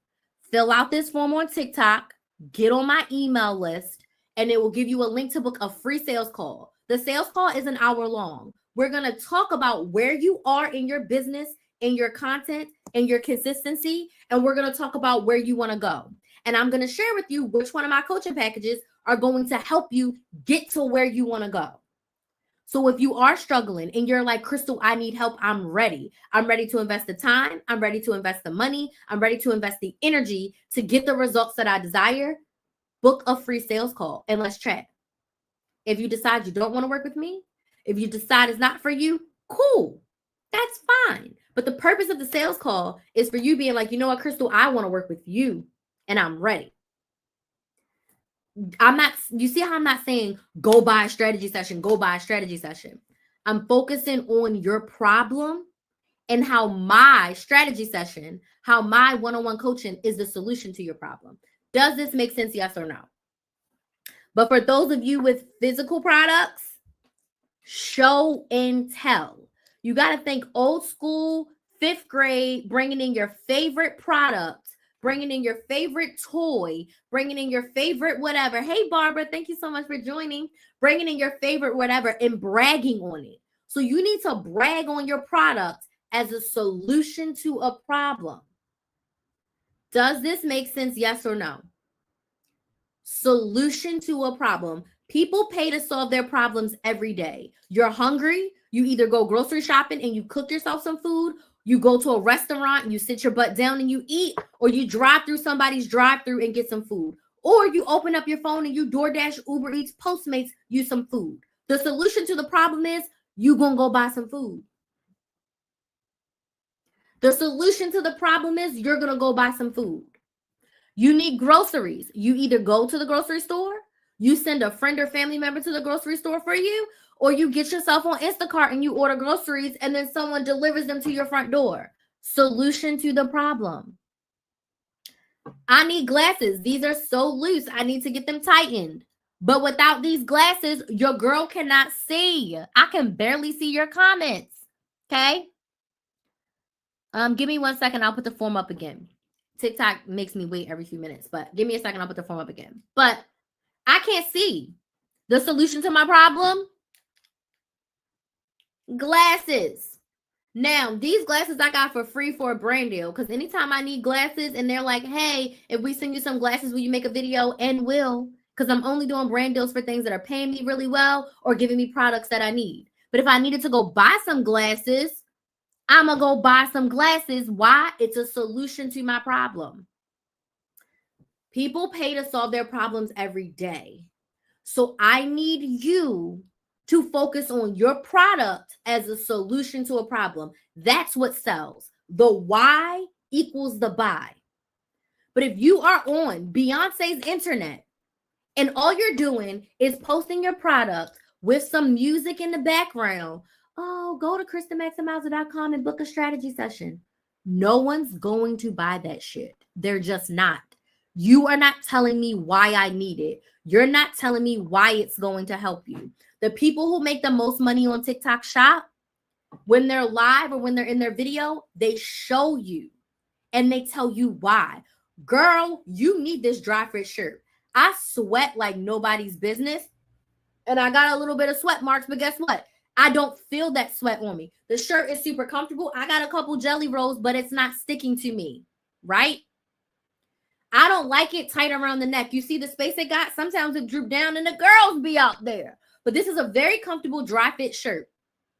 Fill out this form on TikTok, get on my email list, and it will give you a link to book a free sales call. The sales call is an hour long. We're going to talk about where you are in your business, in your content, and your consistency, and we're going to talk about where you want to go. And I'm going to share with you which one of my coaching packages are going to help you get to where you want to go. So if you are struggling and you're like, Crystal, I need help, I'm ready. I'm ready to invest the time. I'm ready to invest the money. I'm ready to invest the energy to get the results that I desire. Book a free sales call and let's chat. If you decide you don't want to work with me, if you decide it's not for you, cool. That's fine. But the purpose of the sales call is for you being like, you know what, Crystal, I want to work with you and I'm ready. You see how I'm not saying go buy a strategy session, go buy a strategy session. I'm focusing on your problem and how my strategy session, how my one-on-one coaching is the solution to your problem. Does this make sense? Yes or no? But for those of you with physical products, show and tell. You got to think old school, 5th grade, bringing in your favorite product, bringing in your favorite toy, bringing in your favorite whatever. Hey, Barbara, thank you so much for joining. Bringing in your favorite whatever and bragging on it. So you need to brag on your product as a solution to a problem. Does this make sense? Yes or no? Solution to a problem. People pay to solve their problems every day. You're hungry. You either go grocery shopping and you cook yourself some food, you go to a restaurant and you sit your butt down and you eat, or you drive through somebody's drive-through and get some food, or you open up your phone and you DoorDash, Uber Eats, Postmates you some food. The solution to the problem is you gonna go buy some food. The solution to the problem is you're gonna go buy some food. You need groceries. You either go to the grocery store, you send a friend or family member to the grocery store for you, or you get yourself on Instacart and you order groceries and then someone delivers them to your front door. Solution to the problem. I need glasses. These are so loose. I need to get them tightened. But without these glasses, your girl cannot see. I can barely see your comments. Okay? Give me 1 second. I'll put the form up again. TikTok makes me wait every few minutes, but give me a second. I'll put the form up again. But I can't see. The solution to my problem? Glasses. Now, these glasses I got for free for a brand deal, because anytime I need glasses and they're like, hey, if we send you some glasses, will you make a video? And will, because I'm only doing brand deals for things that are paying me really well or giving me products that I need. But if I needed to go buy some glasses, I'm going to go buy some glasses. Why? It's a solution to my problem. People pay to solve their problems every day. So I need you to focus on your product as a solution to a problem. That's what sells. The why equals the buy. But if you are on Beyonce's internet and all you're doing is posting your product with some music in the background, oh, go to KristenMaximizer.com and book a strategy session. No one's going to buy that shit. They're just not. You are not telling me why I need it. You're not telling me why it's going to help you. The people who make the most money on TikTok Shop, when they're live or when they're in their video, they show you and they tell you why. Girl, you need this dry fit shirt. I sweat like nobody's business. And I got a little bit of sweat marks, but guess what? I don't feel that sweat on me. The shirt is super comfortable. I got a couple jelly rolls, but it's not sticking to me, right? I don't like it tight around the neck. You see the space it got? Sometimes it droop down and the girls be out there. But this is a very comfortable dry fit shirt,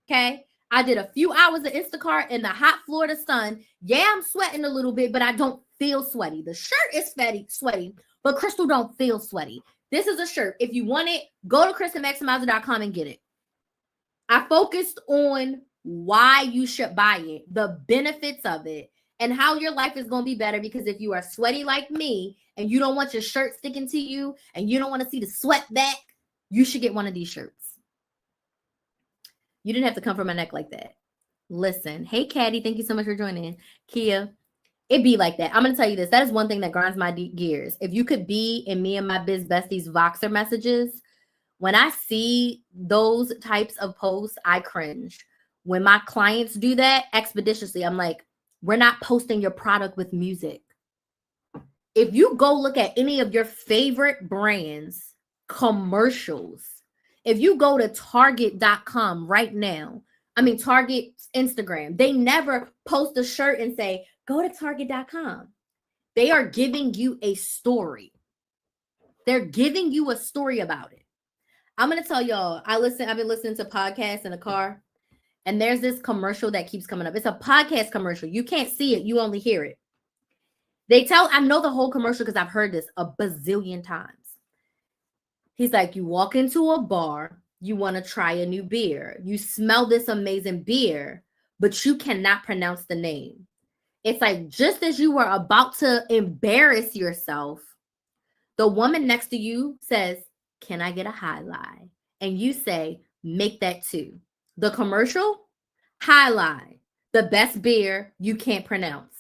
okay? I did a few hours of Instacart in the hot Florida sun. Yeah, I'm sweating a little bit, but I don't feel sweaty. The shirt is sweaty, but Crystal don't feel sweaty. This is a shirt. If you want it, go to KristenMaximizer.com and get it. I focused on why you should buy it, the benefits of it, and how your life is going to be better. Because if you are sweaty like me and you don't want your shirt sticking to you and you don't want to see the sweat back, you should get one of these shirts. You didn't have to come from my neck like that. Listen, hey, Caddy, thank you so much for joining. Kia, it be like that. I'm going to tell you this. That is one thing that grinds my gears. If you could be in me and my biz besties Voxer messages, when I see those types of posts, I cringe. When my clients do that expeditiously, I'm like, we're not posting your product with music. If you go look at any of your favorite brands, commercials, if you go to Target.com right now, Target's Instagram, they never post a shirt and say, go to Target.com. They are giving you a story. They're giving you a story about it. I'm going to tell y'all, I've been listening to podcasts in the car, and there's this commercial that keeps coming up. It's a podcast commercial. You can't see it. You only hear it. I know the whole commercial because I've heard this a bazillion times. He's like, you walk into a bar, you want to try a new beer. You smell this amazing beer, but you cannot pronounce the name. It's like, just as you were about to embarrass yourself, the woman next to you says, can I get a High Life? And you say, make that too. The commercial, High Life, the best beer you can't pronounce.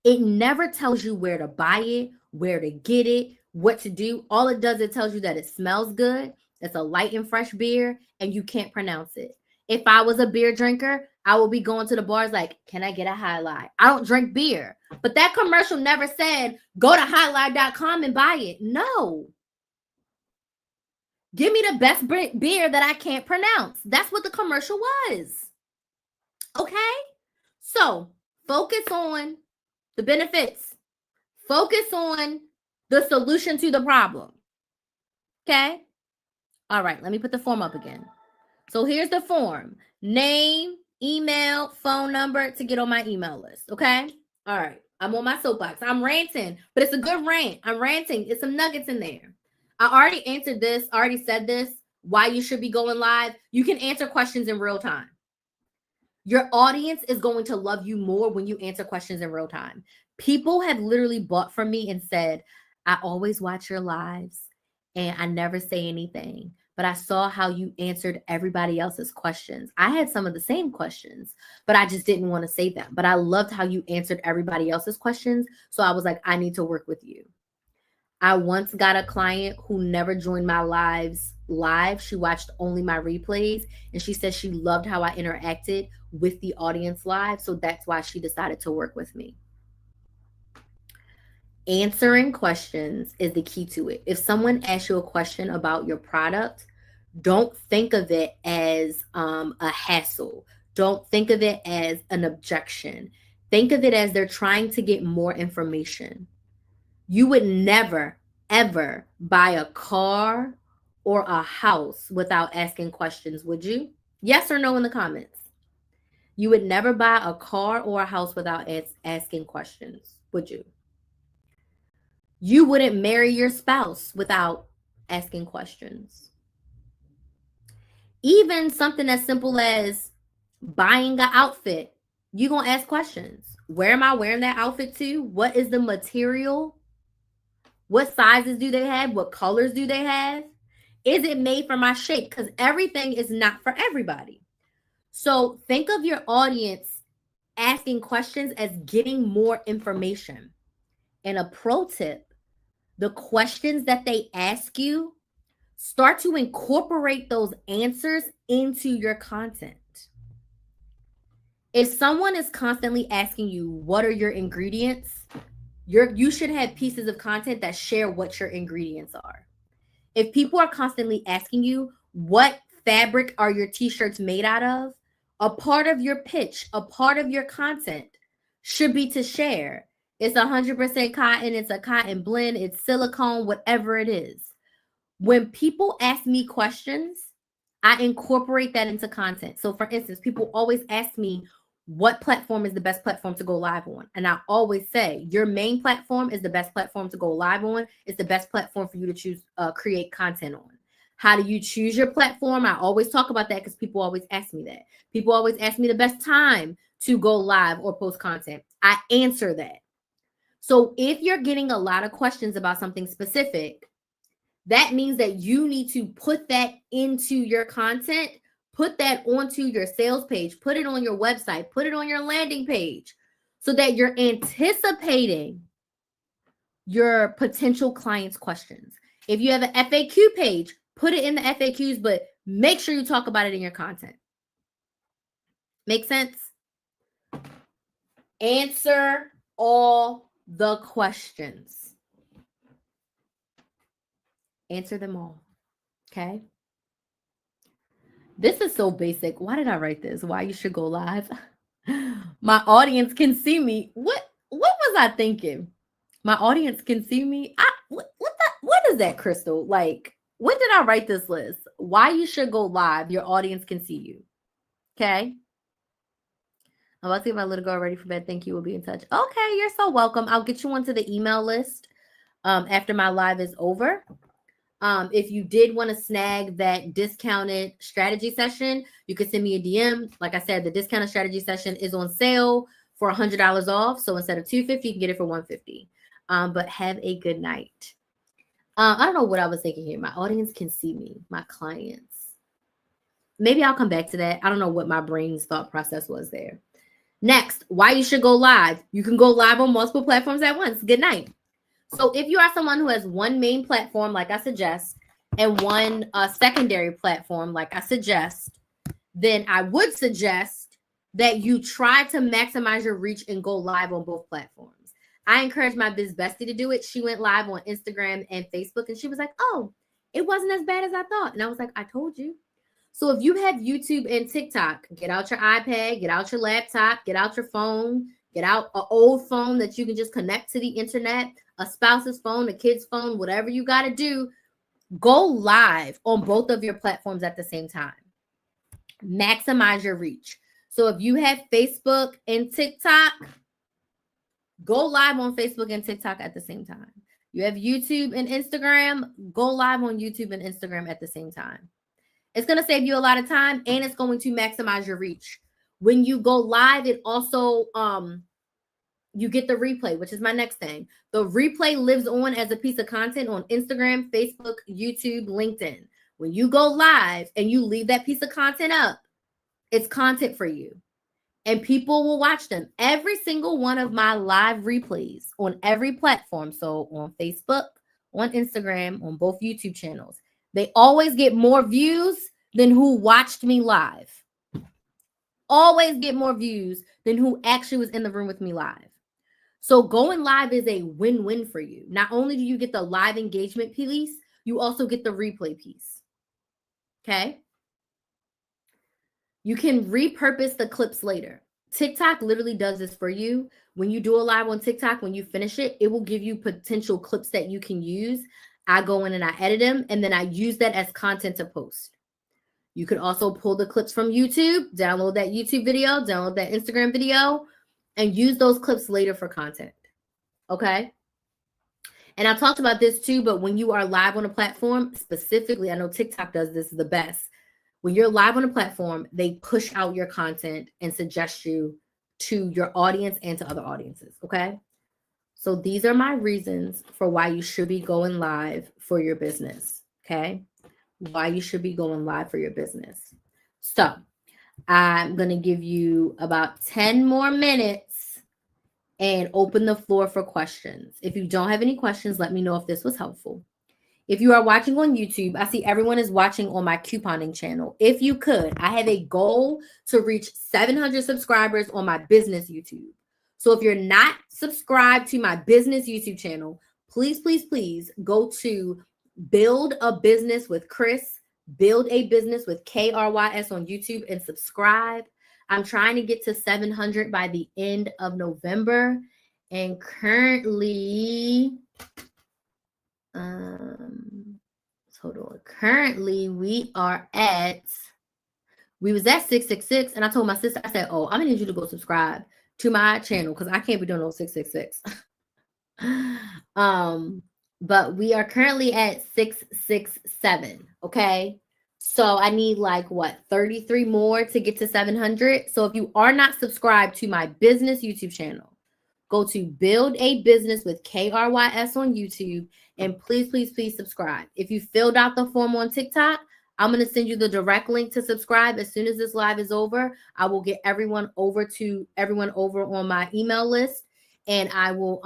It never tells you where to buy it, where to get it, what to do. All it does, it tells you that it smells good. It's a light and fresh beer, and you can't pronounce it. If I was a beer drinker, I would be going to the bars like, can I get a High Life? I don't drink beer. But that commercial never said, go to highlife.com and buy it. No. Give me the best beer that I can't pronounce. That's what the commercial was. Okay? So focus on the benefits. Focus on the solution to the problem. Okay? All right, let me put the form up again. So here's the form. Name, email, phone number to get on my email list. Okay? All right. I'm on my soapbox. I'm ranting, but it's a good rant. I'm ranting. It's some nuggets in there. I already answered this, already said this, why you should be going live. You can answer questions in real time. Your audience is going to love you more when you answer questions in real time. People have literally bought from me and said, I always watch your lives and I never say anything, but I saw how you answered everybody else's questions. I had some of the same questions, but I just didn't want to say them. But I loved how you answered everybody else's questions. So I was like, I need to work with you. I once got a client who never joined my lives live. She watched only my replays, and she said she loved how I interacted with the audience live. So that's why she decided to work with me. Answering questions is the key to it. If someone asks you a question about your product, don't think of it as a hassle. Don't think of it as an objection. Think of it as they're trying to get more information. You would never, ever buy a car or a house without asking questions, would you? Yes or no in the comments. You would never buy a car or a house without asking questions, would you? You wouldn't marry your spouse without asking questions. Even something as simple as buying an outfit, you're going to ask questions. Where am I wearing that outfit to? What is the material? What sizes do they have? What colors do they have? Is it made for my shape? Because everything is not for everybody. So think of your audience asking questions as getting more information. And a pro tip, the questions that they ask you, start to incorporate those answers into your content. If someone is constantly asking you, what are your ingredients? You should have pieces of content that share what your ingredients are. If people are constantly asking you, what fabric are your t-shirts made out of? A part of your pitch, a part of your content should be to share. It's 100% cotton, it's a cotton blend, it's silicone, whatever it is. When people ask me questions, I incorporate that into content. So for instance, people always ask me, what platform is the best platform to go live on? And I always say, your main platform is the best platform to go live on. It's the best platform for you to choose, create content on. How do you choose your platform? I always talk about that because people always ask me that. People always ask me the best time to go live or post content. I answer that. So if you're getting a lot of questions about something specific, that means that you need to put that into your content, put that onto your sales page, put it on your website, put it on your landing page so that you're anticipating your potential clients' questions. If you have an FAQ page, put it in the FAQs, but make sure you talk about it in your content. Make sense? Answer all the questions. Answer them all. Okay? This is so basic. Why did I write this? Why you should go live? My audience can see me. What was I thinking? My audience can see me. What is that, Crystal? Like, when did I write this list? Why you should go live? Your audience can see you. Okay. I'm about to get my little girl ready for bed. Thank you. We'll be in touch. Okay, you're so welcome. I'll get you onto the email list after my live is over. If you did want to snag that discounted strategy session, you can send me a DM. Like I said, the discounted strategy session is on sale for $100 off. So instead of $250, you can get it for $150. But have a good night. I don't know what I was thinking here. My audience can see me, my clients. Maybe I'll come back to that. I don't know what my brain's thought process was there. Next, why you should go live. You can go live on multiple platforms at once. Good night. So if you are someone who has one main platform, like I suggest, and one secondary platform, like I suggest, then I would suggest that you try to maximize your reach and go live on both platforms. I encourage my biz bestie to do it. She went live on Instagram and Facebook, and she was like, oh, it wasn't as bad as I thought. And I was like, I told you. So if you have YouTube and TikTok, get out your iPad, get out your laptop, get out your phone, get out an old phone that you can just connect to the internet, a spouse's phone, a kid's phone, whatever you got to do. Go live on both of your platforms at the same time. Maximize your reach. So if you have Facebook and TikTok, go live on Facebook and TikTok at the same time. You have YouTube and Instagram, go live on YouTube and Instagram at the same time. It's going to save you a lot of time, and it's going to maximize your reach. When you go live, it also, you get the replay, which is my next thing. The replay lives on as a piece of content on Instagram, Facebook, YouTube, LinkedIn. When you go live and you leave that piece of content up, it's content for you. And people will watch them. Every single one of my live replays on every platform, so on Facebook, on Instagram, on both YouTube channels, they always get more views than who watched me live. Always get more views than who actually was in the room with me live. So going live is a win-win for you. Not only do you get the live engagement piece, you also get the replay piece. Okay? You can repurpose the clips later. TikTok literally does this for you. When you do a live on TikTok, when you finish it, it will give you potential clips that you can use. I go in and I edit them, and then I use that as content to post. You could also pull the clips from YouTube, download that YouTube video, download that Instagram video, and use those clips later for content. Okay? And I talked about this too, but when you are live on a platform, specifically, I know TikTok does this the best. When you're live on a platform, they push out your content and suggest you to your audience and to other audiences. Okay? So these are my reasons for why you should be going live for your business. Okay. Why you should be going live for your business. So I'm going to give you about 10 more minutes and open the floor for questions. If you don't have any questions, let me know if this was helpful. If you are watching on YouTube, I see everyone is watching on my couponing channel. If you could, I have a goal to reach 700 subscribers on my business YouTube. So if you're not subscribed to my business YouTube channel, please, please, please go to Build a Business with Chris, Build a Business with KRYS on YouTube and subscribe. I'm trying to get to 700 by the end of November. And currently, hold on. Currently, we was at 666, and I told my sister, I said, oh, I'm gonna need you to go subscribe to my channel because I can't be doing no 666. But we are currently at 667. Okay. So I need like 33 more to get to 700. So if you are not subscribed to my business YouTube channel, go to Build a Business with KRYS on YouTube, and please, please, please subscribe. If you filled out the form on TikTok, I'm going to send you the direct link to subscribe. As soon as this live is over, I will get everyone over on my email list, and I will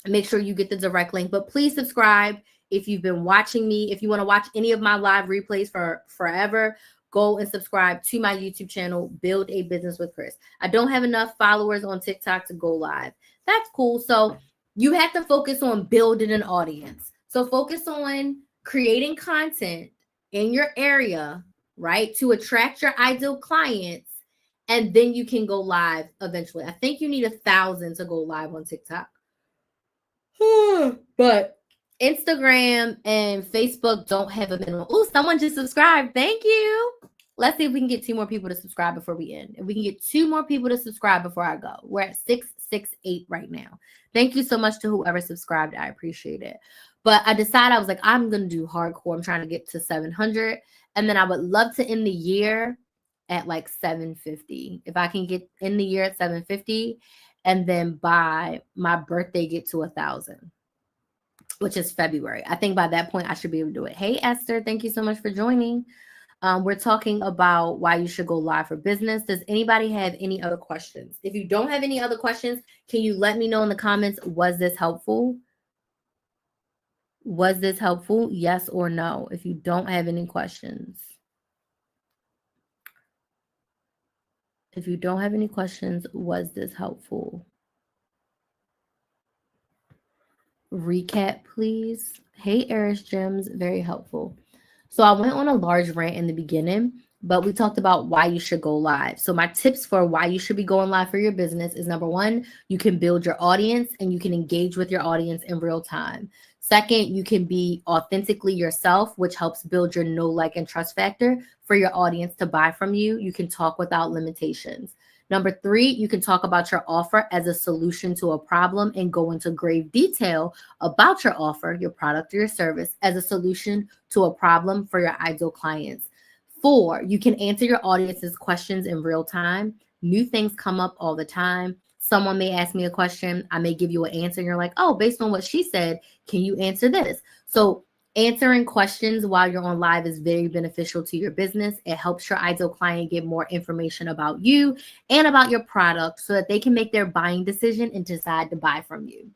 make sure you get the direct link. But please subscribe if you've been watching me. If you want to watch any of my live replays for forever, go and subscribe to my YouTube channel, Build a Business with Chris. I don't have enough followers on TikTok to go live. That's cool. So you have to focus on building an audience. So focus on creating content in your area, right, to attract your ideal clients, and then you can go live eventually. I think you need 1,000 to go live on TikTok. But Instagram and Facebook don't have a minimum. Oh, someone just subscribed. Thank you. Let's see if we can get 2 more people to subscribe before we end. If we can get 2 more people to subscribe before I go. We're at 668 right now. Thank you so much to whoever subscribed. I appreciate it. But I decided, I was like, I'm going to do hardcore. I'm trying to get to 700. And then I would love to end the year at like 750. If I can get in the year at 750, and then by my birthday get to 1,000, which is February. I think by that point I should be able to do it. Hey, Esther, thank you so much for joining. We're talking about why you should go live for business. Does anybody have any other questions? If you don't have any other questions, can you let me know in the comments, was this helpful? Was this helpful? Yes or no, if you don't have any questions. If you don't have any questions, was this helpful? Recap, please. Hey, Eris Gems, very helpful. So I went on a large rant in the beginning, but we talked about why you should go live. So my tips for why you should be going live for your business is, number 1, you can build your audience and you can engage with your audience in real time. Second, you can be authentically yourself, which helps build your know, like, and trust factor for your audience to buy from you. You can talk without limitations. Number 3, you can talk about your offer as a solution to a problem and go into grave detail about your offer, your product, or your service as a solution to a problem for your ideal clients. 4, you can answer your audience's questions in real time. New things come up all the time. Someone may ask me a question. I may give you an answer. And you're like, oh, based on what she said, can you answer this? So answering questions while you're on live is very beneficial to your business. It helps your ideal client get more information about you and about your product so that they can make their buying decision and decide to buy from you.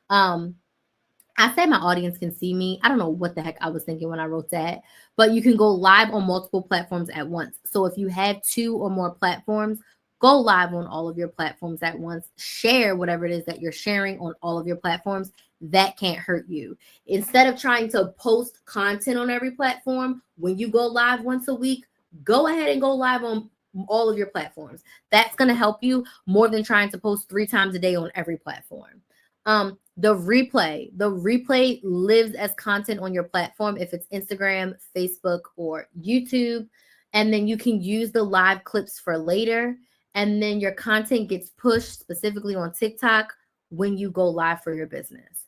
I said my audience can see me. I don't know what the heck I was thinking when I wrote that, but you can go live on multiple platforms at once. So if you have 2 or more platforms, go live on all of your platforms at once. Share whatever it is that you're sharing on all of your platforms. That can't hurt you. Instead of trying to post content on every platform, when you go live once a week, go ahead and go live on all of your platforms. That's going to help you more than trying to post 3 times a day on every platform. The replay lives as content on your platform if it's Instagram, Facebook, or YouTube. And then you can use the live clips for later. And then your content gets pushed specifically on TikTok when you go live for your business.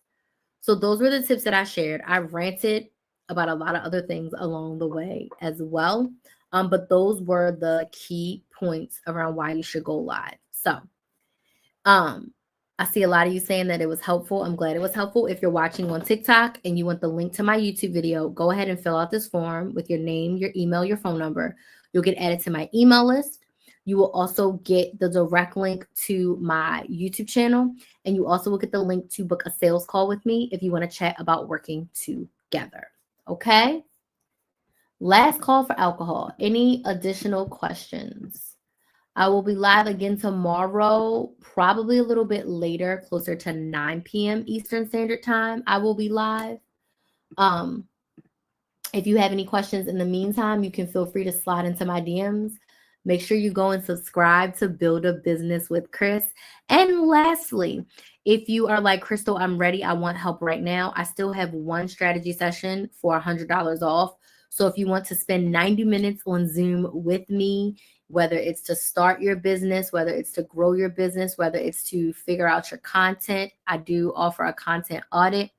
So those were the tips that I shared. I ranted about a lot of other things along the way as well. But those were the key points around why you should go live. So I see a lot of you saying that it was helpful. I'm glad it was helpful. If you're watching on TikTok and you want the link to my YouTube video, go ahead and fill out this form with your name, your email, your phone number. You'll get added to my email list. You will also get the direct link to my YouTube channel. And you also will get the link to book a sales call with me if you want to chat about working together. Okay? Last call for alcohol. Any additional questions? I will be live again tomorrow, probably a little bit later, closer to 9 p.m. Eastern Standard Time. I will be live. If you have any questions in the meantime, you can feel free to slide into my DMs. Make sure you go and subscribe to Build a Business with Chris. And lastly, if you are like, Crystal, I'm ready, I want help right now, I still have one strategy session for $100 off. So if you want to spend 90 minutes on Zoom with me, whether it's to start your business, whether it's to grow your business, whether it's to figure out your content, I do offer a content audit,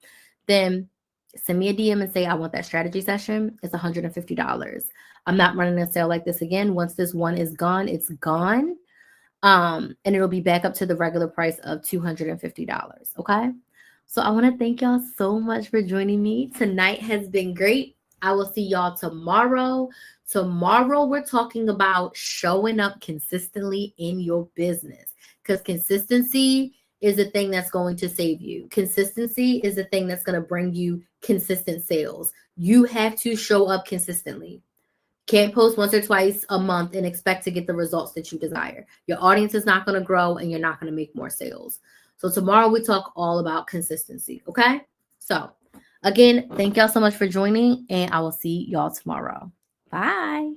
then send me a DM and say, I want that strategy session. It's $150. I'm not running a sale like this again. Once this one is gone, it's gone. And it'll be back up to the regular price of $250. Okay. So I want to thank y'all so much for joining me. Tonight has been great. I will see y'all tomorrow. Tomorrow, we're talking about showing up consistently in your business, because consistency is the thing that's going to save you. Consistency is the thing that's going to bring you consistent sales. You have to show up consistently. Can't post once or twice a month and expect to get the results that you desire. Your audience is not going to grow and you're not going to make more sales. So tomorrow we talk all about consistency. Okay. So again, thank y'all so much for joining, and I will see y'all tomorrow. Bye.